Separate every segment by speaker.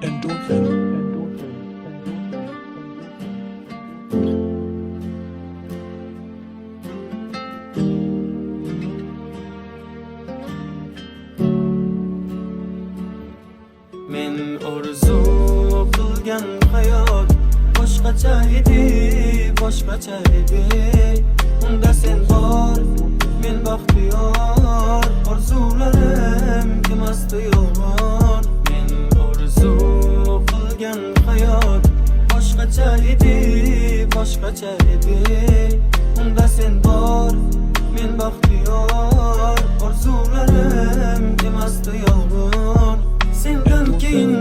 Speaker 1: Men orzu qilgan hayot boshqacha edi, boshqacha edi. Unda sen bor, men baxtiyor. Orzularim emasdi yolg'on. Men orzu qilgan hayot boshqacha edi, boshqacha edi. Unda sen bor, men baxtiyor. Orzularim emasdi yolg'on. Sendan keyin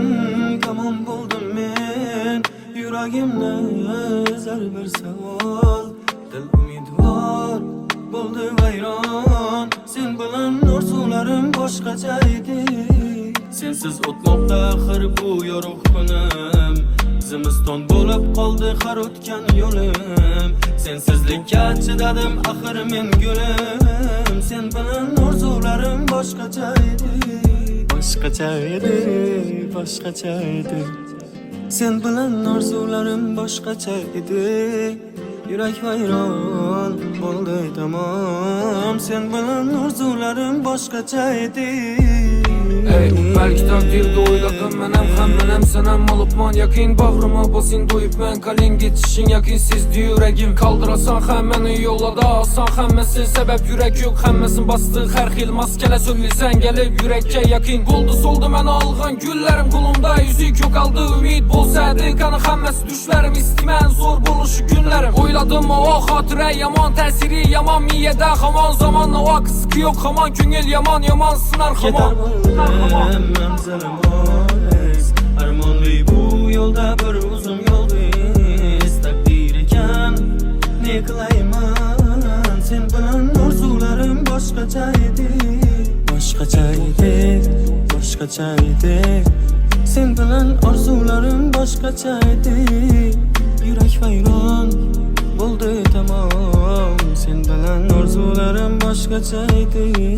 Speaker 1: kamon bo'ldim men, yuragimni ezar bir savol. Dil umidvor bo'ldi vayron. Sen bilan orzularim boshqacha edi. Sensiz o'tmoqda axir bu yorug' kunim. Zimiston bo'lib qoldi har o'tgan yo'lim. Sensizlikka chidadim axir men gulim. Sen bilan orzularim boshqacha edi. Boshqacha edi, boshqacha edi. Sen bilan orzularim boshqacha edi. Yurak vayron bo'ldi tamom. Sen bilan orzularim boshqacha edi.
Speaker 2: Ey, belki takdirde oyladım menem hammenem senem olupman yakin bağrıma basın doyupman kalin geçişin yakinsizdi yüreğim kaldırasan hemmeni yollada asan hemmesi sebep yürek yok hemmesin bastı her xil maskele söylesen gelip yürekke yakin buldu soldu men alğan güllerim kulumda yüzük yok aldı ümit bolsaydı kanı hemmesi düşlerim istimen zor buluşu günlerim oyladım o hatıre yaman tesiri yaman miyede haman zaman o kıskı yok haman küngül yaman yaman sınar haman
Speaker 1: Manzaram oz armonli bu yo'lda bir uzun yo'l biz takdir ekan ne qilayman sen bilan orzularim boshqacha edi boshqacha edi boshqacha edi sen bilan orzularim boshqacha edi yurak vayron bo'ldi tamom sen bilan orzularim boshqacha edi